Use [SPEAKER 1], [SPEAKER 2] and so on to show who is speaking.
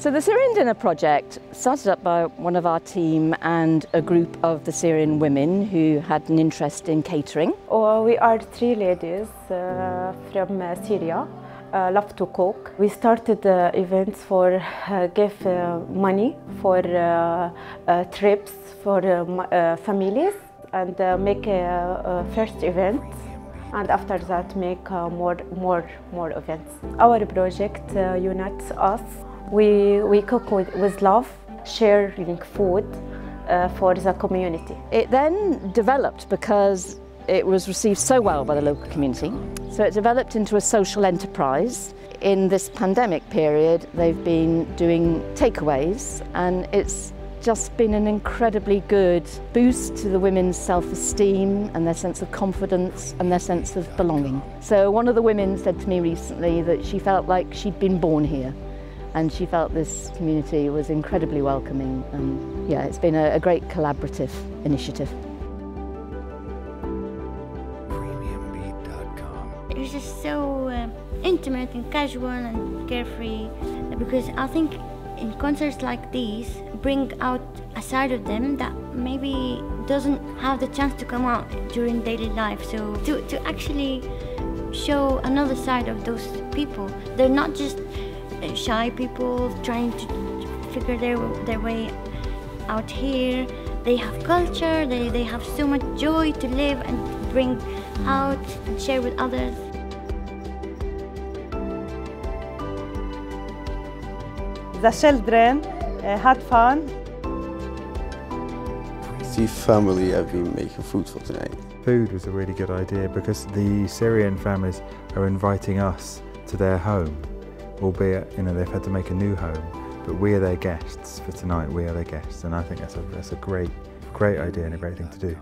[SPEAKER 1] So the Syrian Dinner Project started up by one of our team and a group of the Syrian women who had an interest in catering.
[SPEAKER 2] We are three ladies from Syria, love to cook. We started events for give money for trips for families and make a first event. And after that, make more events. Our project unites us. We cook with love, sharing food for the community.
[SPEAKER 1] It then developed because it was received so well by the local community. So it developed into a social enterprise. In this pandemic period, they've been doing takeaways, and it's just been an incredibly good boost to the women's self-esteem and their sense of confidence and their sense of belonging. So one of the women said to me recently that she felt like she'd been born here, and she felt this community was incredibly welcoming, and yeah, it's been a great collaborative initiative.
[SPEAKER 3] It was just so intimate and casual and carefree, because I think in concerts like these bring out a side of them that maybe doesn't have the chance to come out during daily life. So to actually show another side of those people, they're not just shy people trying to figure their way out here. They have culture, they have so much joy to live and bring out and share with others.
[SPEAKER 4] The children had fun.
[SPEAKER 5] The family have been making food for tonight.
[SPEAKER 6] Food was a really good idea because the Syrian families are inviting us to their home, albeit they've had to make a new home, but we are their guests for tonight. We are their guests, and I think that's a great idea and a great thing to do.